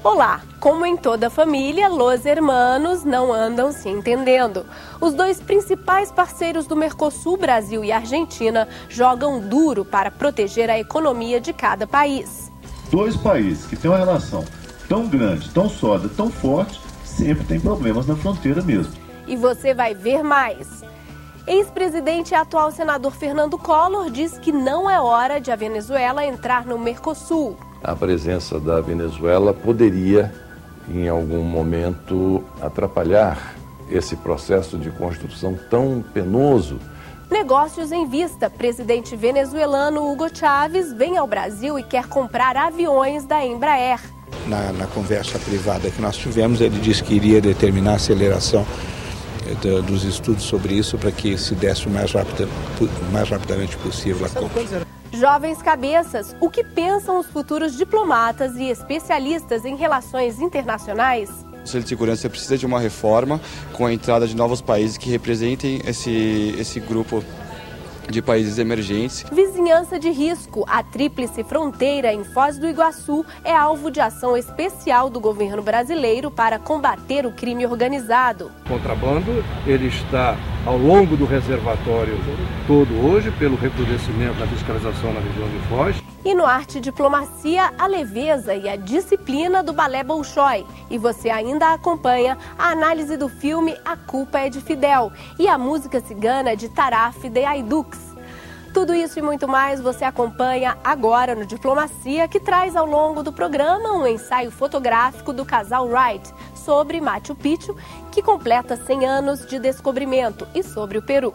Olá! Como em toda família, los hermanos não andam se entendendo. Os dois principais parceiros do Mercosul, Brasil e Argentina, jogam duro para proteger a economia de cada país. Dois países que têm uma relação tão grande, tão sólida, tão forte, sempre tem problemas na fronteira mesmo. E você vai ver mais. Ex-presidente e atual senador Fernando Collor diz que não é hora de a Venezuela entrar no Mercosul. A presença da Venezuela poderia, em algum momento, atrapalhar esse processo de construção tão penoso. Negócios em vista. Presidente venezuelano Hugo Chávez vem ao Brasil e quer comprar aviões da Embraer. Na conversa privada que nós tivemos, ele disse que iria determinar a aceleração dos estudos sobre isso para que se desse o mais rapidamente possível a compra. Jovens cabeças, o que pensam os futuros diplomatas e especialistas em relações internacionais? O Conselho de Segurança precisa de uma reforma com a entrada de novos países que representem esse grupo de países emergentes. Vizinhança de risco. A tríplice fronteira em Foz do Iguaçu é alvo de ação especial do governo brasileiro para combater o crime organizado. O contrabando, ele está ao longo do reservatório todo hoje, pelo recrudescimento da fiscalização na região de Foz. E no Arte e Diplomacia, a leveza e a disciplina do balé Bolshoi. E você ainda acompanha a análise do filme A Culpa é de Fidel e a música cigana de Taraf de Aidux. Tudo isso e muito mais você acompanha agora no Diplomacia, que traz ao longo do programa um ensaio fotográfico do casal Wright sobre Machu Picchu, que completa 100 anos de descobrimento, e sobre o Peru.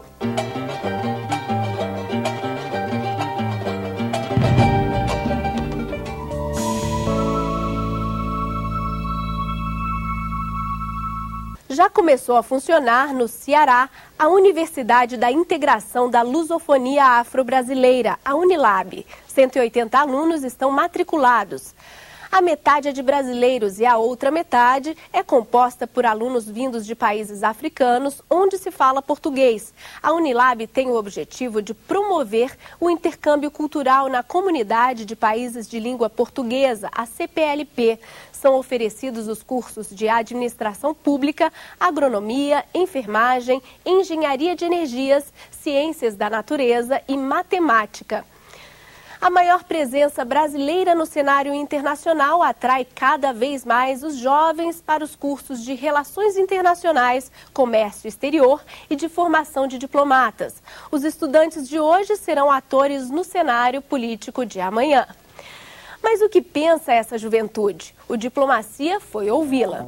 Já começou a funcionar no Ceará a Universidade da Integração da Lusofonia Afro-Brasileira, a Unilab. 180 alunos estão matriculados. A metade é de brasileiros e a outra metade é composta por alunos vindos de países africanos onde se fala português. A Unilab tem o objetivo de promover o intercâmbio cultural na comunidade de países de língua portuguesa, a CPLP. São oferecidos os cursos de administração pública, agronomia, enfermagem, engenharia de energias, ciências da natureza e matemática. A maior presença brasileira no cenário internacional atrai cada vez mais os jovens para os cursos de Relações Internacionais, Comércio Exterior e de formação de diplomatas. Os estudantes de hoje serão atores no cenário político de amanhã. Mas o que pensa essa juventude? O Diplomacia foi ouvi-la.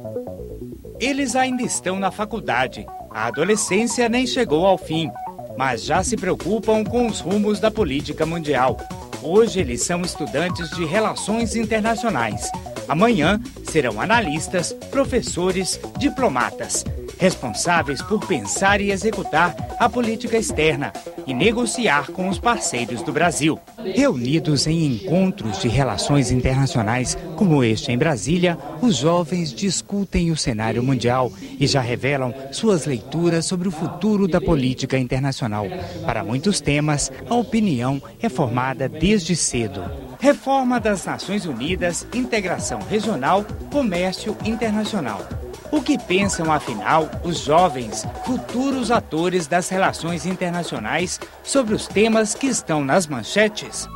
Eles ainda estão na faculdade. A adolescência nem chegou ao fim, mas já se preocupam com os rumos da política mundial. Hoje eles são estudantes de Relações Internacionais. Amanhã serão analistas, professores, diplomatas, responsáveis por pensar e executar a política externa e negociar com os parceiros do Brasil. Reunidos em encontros de relações internacionais como este em Brasília, os jovens discutem o cenário mundial e já revelam suas leituras sobre o futuro da política internacional. Para muitos temas, a opinião é formada desde cedo. Reforma das Nações Unidas, integração regional, comércio internacional. O que pensam, afinal, os jovens, futuros atores das relações internacionais sobre os temas que estão nas manchetes?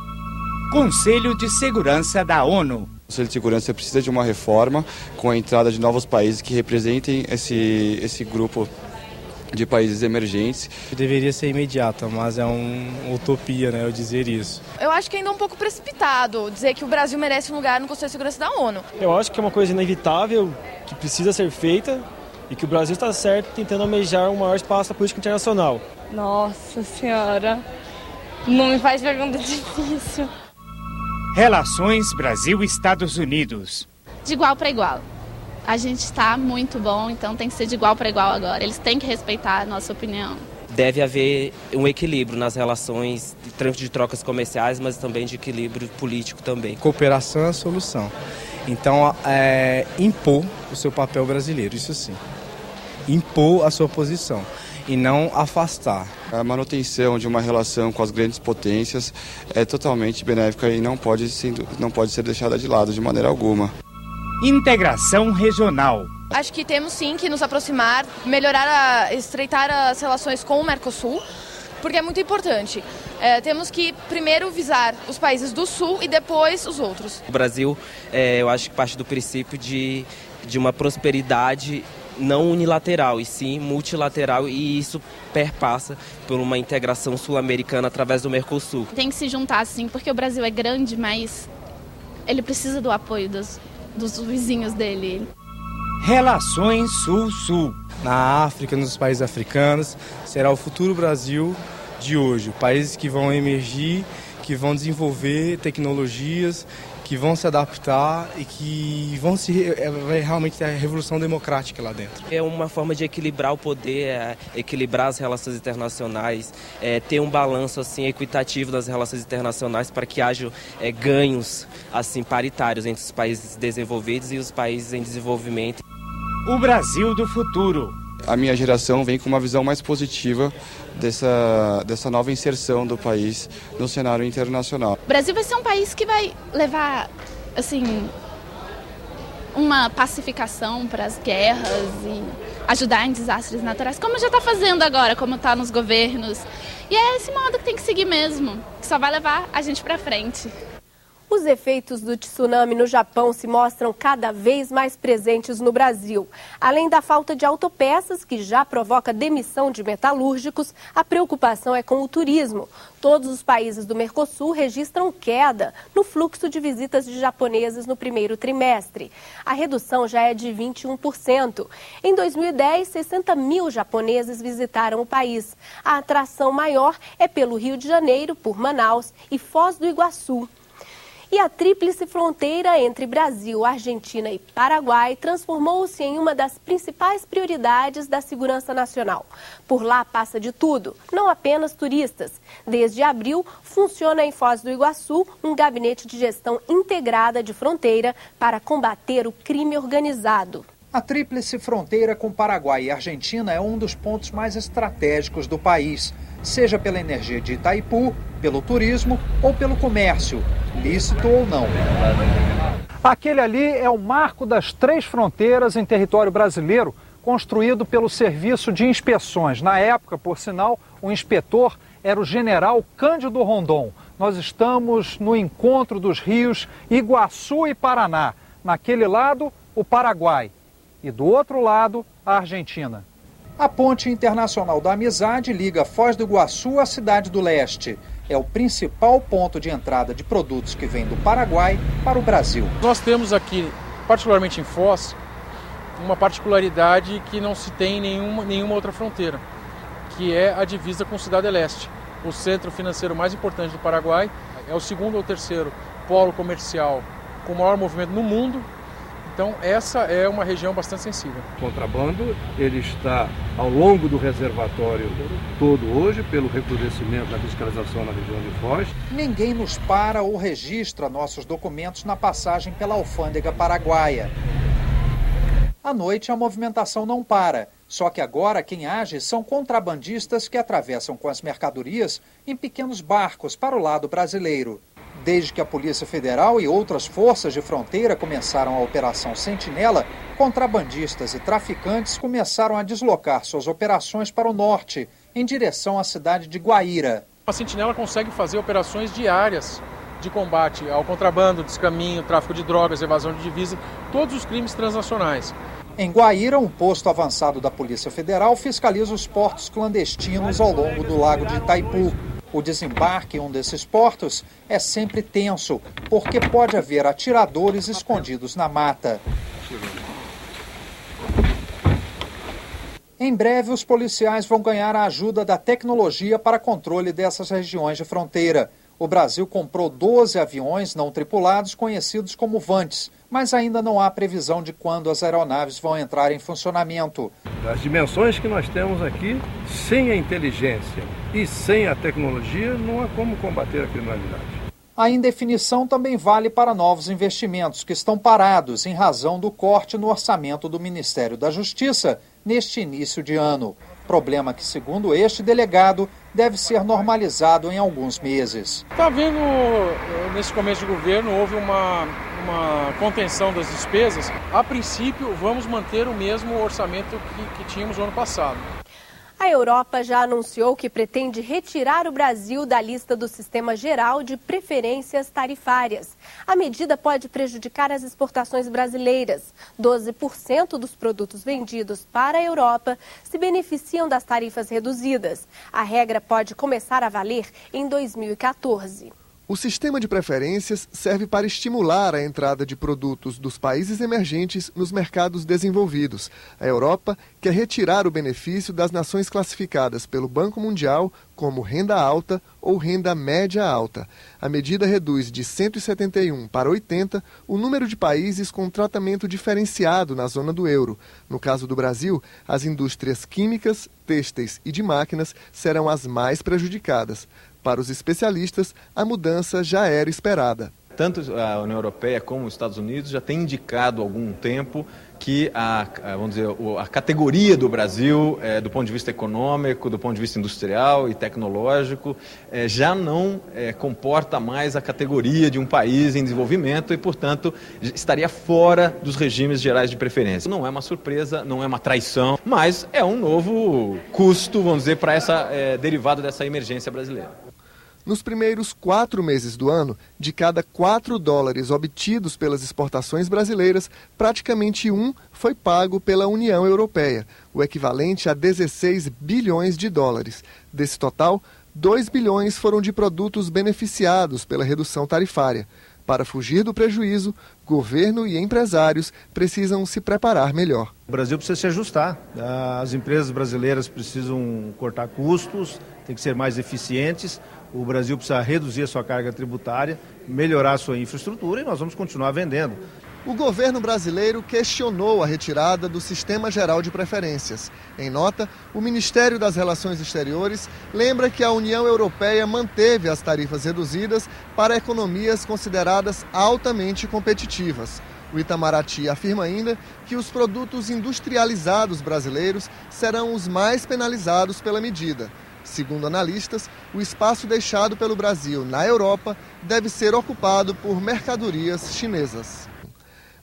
Conselho de Segurança da ONU. O Conselho de Segurança precisa de uma reforma com a entrada de novos países que representem esse grupo de países emergentes. Deveria ser imediata, mas é uma utopia, né, eu dizer isso. Eu acho que ainda é um pouco precipitado dizer que o Brasil merece um lugar no Conselho de Segurança da ONU. Eu acho que é uma coisa inevitável, que precisa ser feita e que o Brasil está certo tentando almejar um maior espaço da política internacional. Nossa Senhora, não me faz pergunta difícil. Relações Brasil-Estados Unidos. De igual para igual. A gente está muito bom, então tem que ser de igual para igual agora. Eles têm que respeitar a nossa opinião. Deve haver um equilíbrio nas relações de trocas comerciais, mas também de equilíbrio político também. Cooperação é a solução. Então, impor o seu papel brasileiro, isso sim. Impor a sua posição e não afastar. A manutenção de uma relação com as grandes potências é totalmente benéfica e não pode ser deixada de lado de maneira alguma. Integração regional. Acho que temos sim que nos aproximar, melhorar, estreitar as relações com o Mercosul, porque é muito importante. Temos que primeiro visar os países do Sul e depois os outros. O Brasil, eu acho que parte do princípio de uma prosperidade não unilateral, e sim multilateral, e isso perpassa por uma integração sul-americana através do Mercosul. Tem que se juntar sim, porque o Brasil é grande, mas ele precisa do apoio dos vizinhos dele. Relações Sul-Sul. Na África, nos países africanos, será o futuro Brasil de hoje. Países que vão emergir, que vão desenvolver tecnologias, que vão se adaptar e que vai realmente ter a revolução democrática lá dentro. É uma forma de equilibrar o poder, equilibrar as relações internacionais, ter um balanço assim, equitativo das relações internacionais para que haja ganhos assim, paritários entre os países desenvolvidos e os países em desenvolvimento. O Brasil do futuro. A minha geração vem com uma visão mais positiva dessa nova inserção do país no cenário internacional. O Brasil vai ser um país que vai levar, assim, uma pacificação para as guerras e ajudar em desastres naturais, como já está fazendo agora, como está nos governos. E é esse modo que tem que seguir mesmo, que só vai levar a gente para frente. Os efeitos do tsunami no Japão se mostram cada vez mais presentes no Brasil. Além da falta de autopeças, que já provoca demissão de metalúrgicos, a preocupação é com o turismo. Todos os países do Mercosul registram queda no fluxo de visitas de japoneses no primeiro trimestre. A redução já é de 21%. Em 2010, 60 mil japoneses visitaram o país. A atração maior é pelo Rio de Janeiro, por Manaus e Foz do Iguaçu. E a tríplice fronteira entre Brasil, Argentina e Paraguai transformou-se em uma das principais prioridades da segurança nacional. Por lá passa de tudo, não apenas turistas. Desde abril, funciona em Foz do Iguaçu um gabinete de gestão integrada de fronteira para combater o crime organizado. A tríplice fronteira com Paraguai e Argentina é um dos pontos mais estratégicos do país, seja pela energia de Itaipu, pelo turismo ou pelo comércio, lícito ou não. Aquele ali é o marco das 3 fronteiras em território brasileiro, construído pelo Serviço de Inspeções. Na época, por sinal, o inspetor era o general Cândido Rondon. Nós estamos no encontro dos rios Iguaçu e Paraná. Naquele lado, o Paraguai. E do outro lado, a Argentina. A Ponte Internacional da Amizade liga Foz do Iguaçu à Cidade do Leste. É o principal ponto de entrada de produtos que vêm do Paraguai para o Brasil. Nós temos aqui, particularmente em Foz, uma particularidade que não se tem em nenhuma outra fronteira, que é a divisa com Cidade do Leste. O centro financeiro mais importante do Paraguai, é o 2º ou 3º polo comercial com o maior movimento no mundo. Então essa é uma região bastante sensível. O contrabando ele está ao longo do reservatório todo hoje, pelo recrudescimento da fiscalização na região de Foz. Ninguém nos para ou registra nossos documentos na passagem pela alfândega paraguaia. À noite a movimentação não para, só que agora quem age são contrabandistas que atravessam com as mercadorias em pequenos barcos para o lado brasileiro. Desde que a Polícia Federal e outras forças de fronteira começaram a Operação Sentinela, contrabandistas e traficantes começaram a deslocar suas operações para o norte, em direção à cidade de Guaíra. A Sentinela consegue fazer operações diárias de combate ao contrabando, descaminho, tráfico de drogas, evasão de divisa, todos os crimes transnacionais. Em Guaíra, um posto avançado da Polícia Federal fiscaliza os portos clandestinos ao longo do Lago de Itaipu. O desembarque em um desses portos é sempre tenso, porque pode haver atiradores escondidos na mata. Em breve, os policiais vão ganhar a ajuda da tecnologia para controle dessas regiões de fronteira. O Brasil comprou 12 aviões não tripulados conhecidos como Vantes, mas ainda não há previsão de quando as aeronaves vão entrar em funcionamento. As dimensões que nós temos aqui, sem a inteligência e sem a tecnologia, não há como combater a criminalidade. A indefinição também vale para novos investimentos que estão parados em razão do corte no orçamento do Ministério da Justiça neste início de ano. Problema que, segundo este delegado, deve ser normalizado em alguns meses. Está havendo, nesse começo de governo, houve uma uma contenção das despesas, a princípio vamos manter o mesmo orçamento que tínhamos no ano passado. A Europa já anunciou que pretende retirar o Brasil da lista do Sistema Geral de Preferências Tarifárias. A medida pode prejudicar as exportações brasileiras. 12% dos produtos vendidos para a Europa se beneficiam das tarifas reduzidas. A regra pode começar a valer em 2014. O sistema de preferências serve para estimular a entrada de produtos dos países emergentes nos mercados desenvolvidos. A Europa quer retirar o benefício das nações classificadas pelo Banco Mundial como renda alta ou renda média alta. A medida reduz de 171 para 80 o número de países com tratamento diferenciado na zona do euro. No caso do Brasil, as indústrias químicas, têxteis e de máquinas serão as mais prejudicadas. Para os especialistas, a mudança já era esperada. Tanto a União Europeia como os Estados Unidos já têm indicado há algum tempo que a categoria do Brasil, do ponto de vista econômico, do ponto de vista industrial e tecnológico, já não comporta mais a categoria de um país em desenvolvimento e, portanto, estaria fora dos regimes gerais de preferência. Não é uma surpresa, não é uma traição, mas é um novo custo, vamos dizer, para essa derivado dessa emergência brasileira. Nos primeiros 4 meses do ano, de cada 4 dólares obtidos pelas exportações brasileiras, praticamente 1 foi pago pela União Europeia, o equivalente a 16 bilhões de dólares. Desse total, 2 bilhões foram de produtos beneficiados pela redução tarifária. Para fugir do prejuízo, governo e empresários precisam se preparar melhor. O Brasil precisa se ajustar. As empresas brasileiras precisam cortar custos, tem que ser mais eficientes. O Brasil precisa reduzir a sua carga tributária, melhorar a sua infraestrutura e nós vamos continuar vendendo. O governo brasileiro questionou a retirada do Sistema Geral de Preferências. Em nota, o Ministério das Relações Exteriores lembra que a União Europeia manteve as tarifas reduzidas para economias consideradas altamente competitivas. O Itamaraty afirma ainda que os produtos industrializados brasileiros serão os mais penalizados pela medida. Segundo analistas, o espaço deixado pelo Brasil na Europa deve ser ocupado por mercadorias chinesas.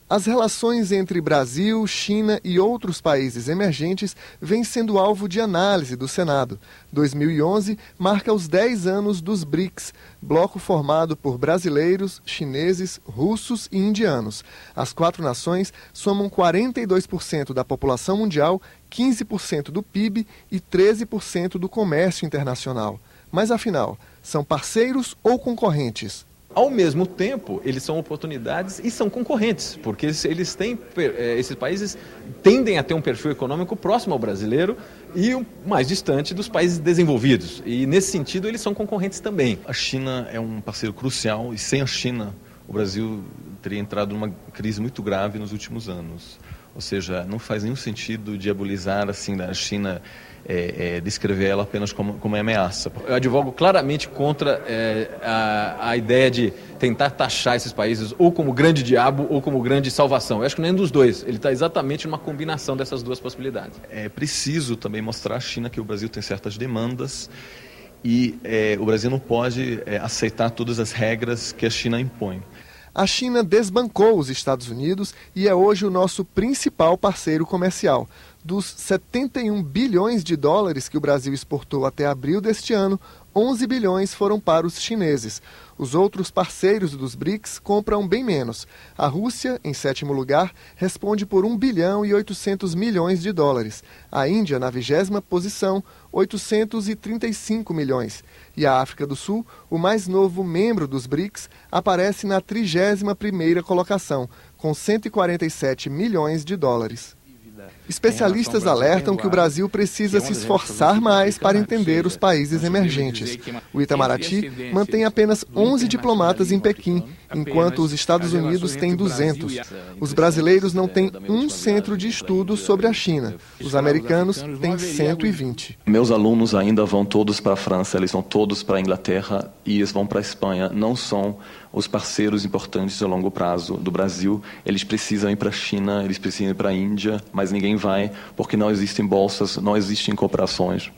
As relações entre Brasil, China e outros países emergentes vêm sendo alvo de análise do Senado. 2011 marca os 10 anos dos BRICS, bloco formado por brasileiros, chineses, russos e indianos. As 4 nações somam 42% da população mundial, 15% do PIB e 13% do comércio internacional. Mas afinal, são parceiros ou concorrentes? Ao mesmo tempo, eles são oportunidades e são concorrentes, porque eles têm, esses países tendem a ter um perfil econômico próximo ao brasileiro e o mais distante dos países desenvolvidos. E, nesse sentido, eles são concorrentes também. A China é um parceiro crucial e, sem a China, o Brasil teria entrado numa crise muito grave nos últimos anos. Ou seja, não faz nenhum sentido diabolizar assim, a China, descrever ela apenas como ameaça. Eu advogo claramente contra a ideia de tentar taxar esses países ou como grande diabo ou como grande salvação. Eu acho que nem dos dois. Ele está exatamente numa combinação dessas duas possibilidades. É preciso também mostrar à China que o Brasil tem certas demandas e o Brasil não pode aceitar todas as regras que a China impõe. A China desbancou os Estados Unidos e é hoje o nosso principal parceiro comercial. Dos 71 bilhões de dólares que o Brasil exportou até abril deste ano, 11 bilhões foram para os chineses. Os outros parceiros dos BRICS compram bem menos. A Rússia, em 7º lugar, responde por 1 bilhão e 800 milhões de dólares. A Índia, na 20ª posição, 835 milhões. E a África do Sul, o mais novo membro dos BRICS, aparece na 31ª colocação, com 147 milhões de dólares. Especialistas alertam que o Brasil precisa se esforçar mais para entender os países emergentes. O Itamaraty mantém apenas 11 diplomatas em Pequim, enquanto os Estados Unidos têm 200. Os brasileiros não têm um centro de estudo sobre a China. Os americanos têm 120. Meus alunos ainda vão todos para a França, eles vão todos para a Inglaterra e eles vão para a Espanha. Não são os parceiros importantes a longo prazo do Brasil. Eles precisam ir para a China, eles precisam ir para a Índia, mas ninguém vai porque não existem bolsas, não existem cooperações.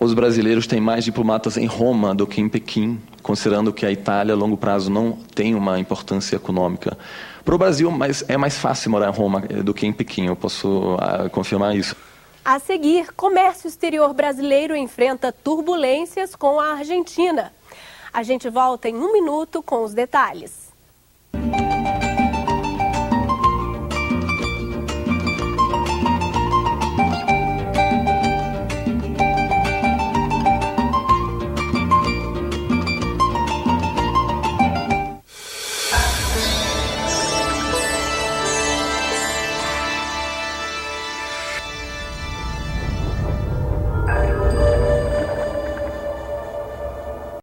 os brasileiros têm mais diplomatas em Roma do que em Pequim, considerando que a Itália, a longo prazo, não tem uma importância econômica. Para o Brasil, é mais fácil morar em Roma do que em Pequim, eu posso confirmar isso. A seguir, comércio exterior brasileiro enfrenta turbulências com a Argentina. A gente volta em 1 minuto com os detalhes.